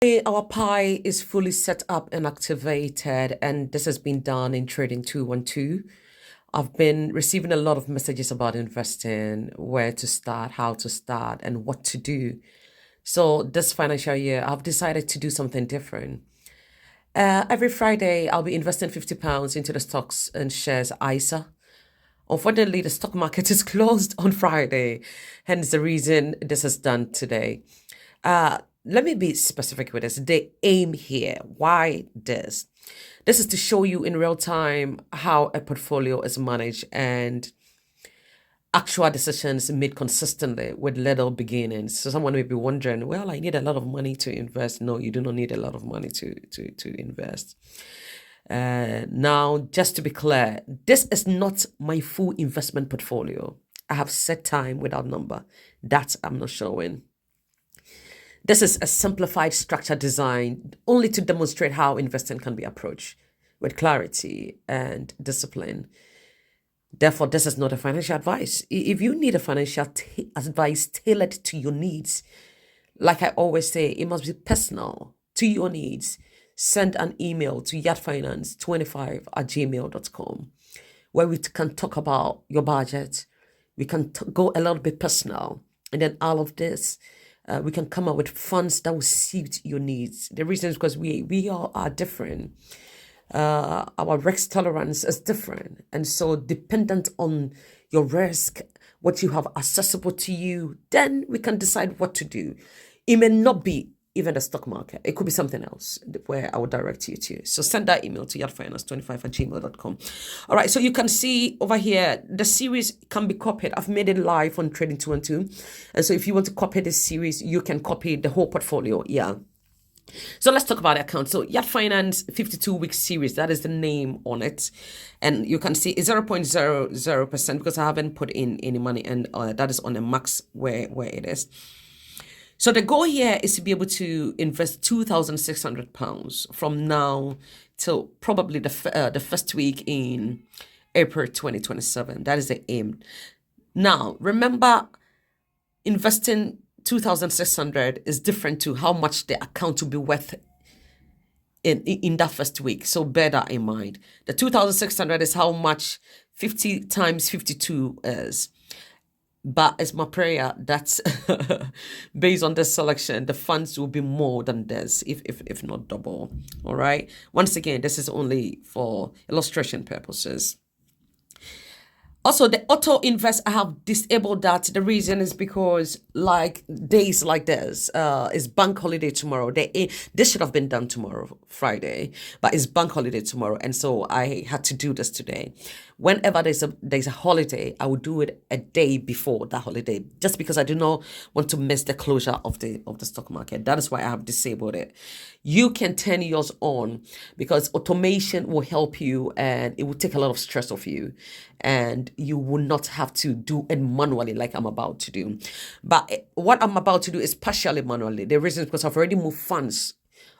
Our Pi is fully set up and activated, and this has been done in Trading 212. I've been receiving a lot of messages about investing, where to start, how to start, and what to do. So this financial year, I've decided to do something different. Every Friday, I'll be investing £50 into the stocks and shares ISA. Unfortunately, the stock market is closed on Friday, hence the reason this is done today. Let me be specific with this. The aim here, why this? This is to show you in real time how a portfolio is managed and actual decisions made consistently with little beginnings. So someone may be wondering, well, I need a lot of money to invest. No, you do not need a lot of money to invest. Now, just to be clear, this is not my full investment portfolio. I have set time without number. That I'm not showing. This is a simplified structure designed only to demonstrate how investing can be approached with clarity and discipline. Therefore, this is not a financial advice. If you need a financial advice tailored to your needs, like I always say, it must be personal to your needs. Send an email to yardfinance25@gmail.com where we can talk about your budget. We can go a little bit personal. And then all of this, we can come up with funds that will suit your needs. The reason is because we all are different. Our risk tolerance is different. And so dependent on your risk, what you have accessible to you, then we can decide what to do. It may not be even the stock market. It could be something else where I will direct you to. So send that email to yardfinance25@gmail.com. All right, so you can see over here, the series can be copied. I've made it live on Trading 212. And so if you want to copy this series, you can copy the whole portfolio. Yeah. So let's talk about the account. So Yard Finance 52-week series, that is the name on it. And you can see it's 0.00% because I haven't put in any money, and that is on the max where it is. So the goal here is to be able to invest £2,600 from now till probably the first week in April 2027. That is the aim. Now, remember, investing 2,600 is different to how much the account will be worth in that first week. So bear that in mind. The 2,600 is how much 50 times 52 is. But it's my prayer that based on this selection, the funds will be more than this, if not double. All right. Once again, this is only for illustration purposes. Also, the auto invest, I have disabled that. The reason is because like days like this, it's bank holiday tomorrow. This should have been done tomorrow, Friday, but it's bank holiday tomorrow. And so I had to do this today. Whenever there's a holiday, I will do it a day before that holiday, just because I do not want to miss the closure of the stock market. That is why I have disabled it. You can turn yours on because automation will help you and it will take a lot of stress off you, and you will not have to do it manually like I'm about to do. But what I'm about to do is partially manually. The reason is because I've already moved funds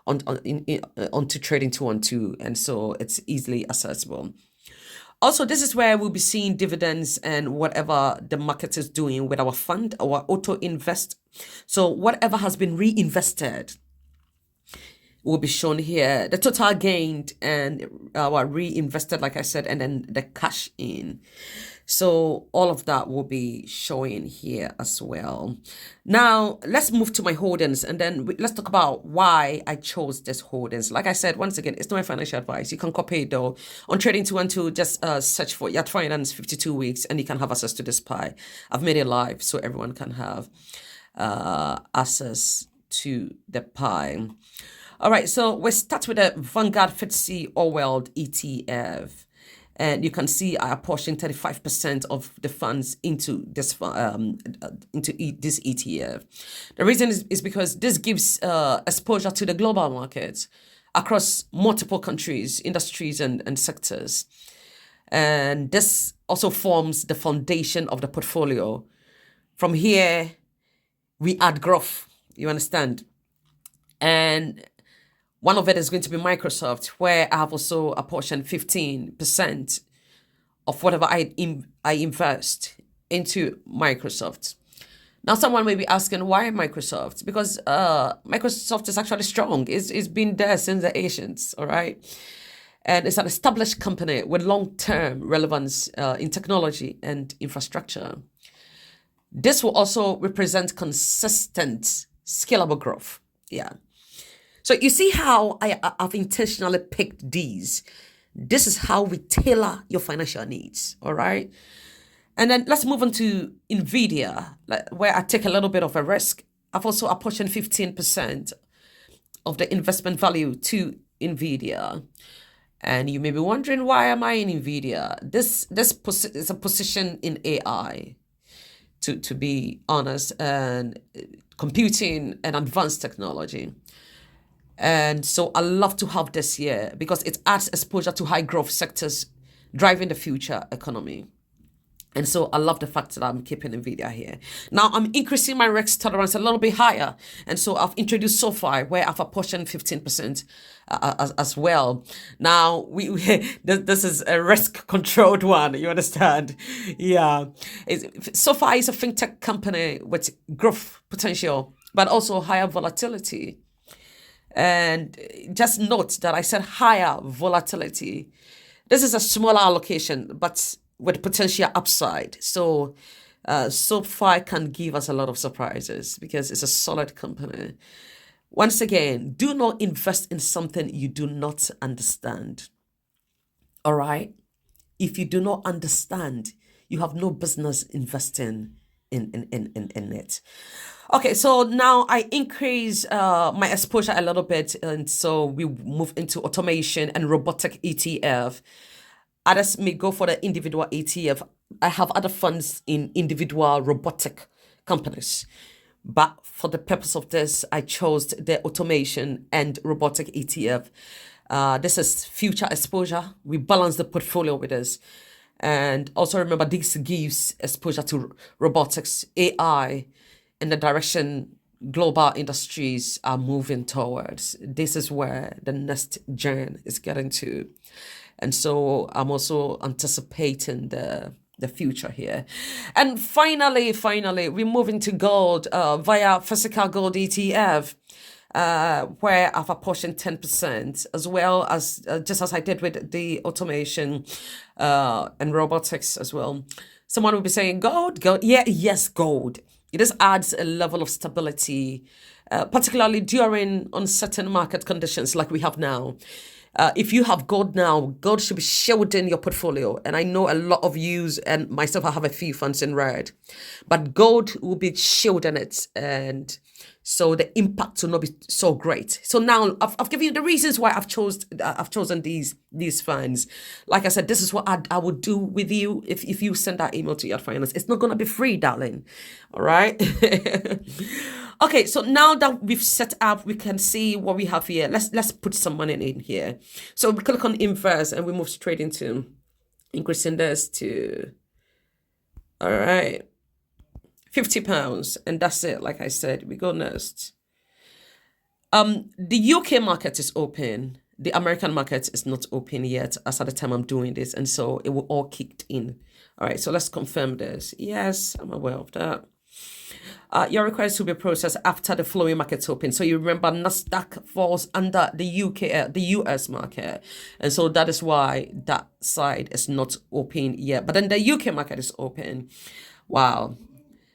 onto Trading 212, and so it's easily accessible. Also, this is where we'll be seeing dividends and whatever the market is doing with our fund, our auto invest. So whatever has been reinvested will be shown here. The total gained and our reinvested, like I said, and then the cash in. So all of that will be showing here as well. Now, let's move to my holdings and then let's talk about why I chose this holdings. Like I said, once again, it's not my financial advice. You can copy it though. On Trading 212, just search for Yard Finance 52 weeks and you can have access to this pie. I've made it live so everyone can have access to the pie. All right, so we start with the Vanguard FTSE All World ETF. And you can see I apportioned 35% of the funds into this this ETF. The reason is because this gives exposure to the global market across multiple countries, industries, and sectors. And this also forms the foundation of the portfolio. From here, we add growth, you understand? And one of it is going to be Microsoft, where I have also apportioned 15% of whatever I invest into Microsoft. Now, someone may be asking, why Microsoft? Because Microsoft is actually strong. It's been there since the ancients, all right? And it's an established company with long-term relevance in technology and infrastructure. This will also represent consistent, scalable growth. Yeah. So you see how I've intentionally picked these. This is how we tailor your financial needs, all right? And then let's move on to NVIDIA, where I take a little bit of a risk. I've also apportioned 15% of the investment value to NVIDIA. And you may be wondering, why am I in NVIDIA? This is a position in AI, to be honest, and computing and advanced technology. And so I love to have this here because it adds exposure to high growth sectors driving the future economy. And so I love the fact that I'm keeping NVIDIA here. Now I'm increasing my risk tolerance a little bit higher. And so I've introduced SoFi, where I've apportioned 15% as well. Now, this is a risk controlled one, you understand? Yeah. SoFi is a fintech company with growth potential, but also higher volatility. And just note that I said higher volatility. This is a smaller allocation, but with potential upside. So SoFi can give us a lot of surprises because it's a solid company. Once again, do not invest in something you do not understand. All right? If you do not understand, you have no business investing in it. Okay, so now I increase my exposure a little bit, and so we move into automation and robotic ETF. Others may go for the individual ETF. I have other funds in individual robotic companies. But for the purpose of this, I chose the automation and robotic ETF. This is future exposure. We balance the portfolio with this. And also remember, this gives exposure to robotics, AI, and the direction global industries are moving towards. This is where the next gen is getting to. And so I'm also anticipating the future here. And finally, we move into gold via physical gold ETF, where I've apportioned 10%, as well as just as I did with the automation and robotics as well. Someone will be saying, gold. Yeah, yes, gold. It just adds a level of stability, particularly during uncertain market conditions like we have now. If you have gold now, gold should be shielding your portfolio. And I know a lot of you and myself, I have a few funds in red, but gold will be shielding it. And so the impact will not be so great. So now I've given you the reasons why I've chosen these funds. Like I said, this is what I would do with you if you send that email to Yard Finance. It's not going to be free, darling. All right. Okay, so now that we've set up, we can see what we have here. Let's put some money in here. So we click on invest and we move straight into increasing this to, all right, £50. And that's it. Like I said, we go next. The UK market is open. The American market is not open yet as at the time I'm doing this. And so it will all kicked in. All right, so let's confirm this. Yes, I'm aware of that. Your request will be processed after the following markets open. So you remember Nasdaq falls under the the US market. And so that is why that side is not open yet. But then the UK market is open. Wow.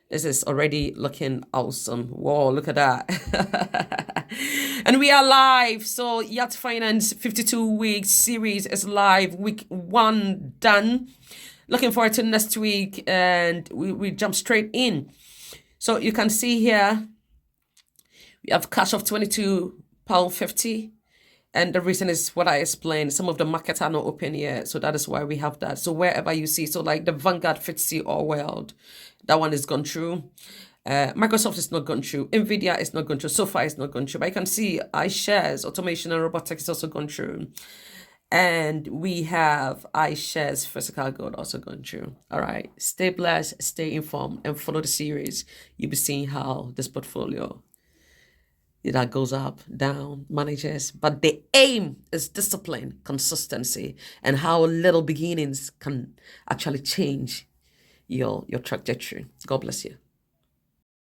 This is already looking awesome. Whoa, look at that. And we are live. So Yacht Finance 52-week series is live. Week 1 done. Looking forward to next week. And we jump straight in. So you can see here, we have cash of £22.50. And the reason is what I explained. Some of the markets are not open yet. So that is why we have that. So wherever you see, so like the Vanguard FTSE All World, that one is gone through. Microsoft is not gone through. NVIDIA is not gone through. SoFi is not gone through. But you can see iShares, automation and robotics is also gone through. And we have iShares physical gold also gone through. All right. Stay blessed, stay informed, and follow the series. You'll be seeing how this portfolio that goes up, down, manages. But the aim is discipline, consistency, and how little beginnings can actually change your trajectory. God bless you.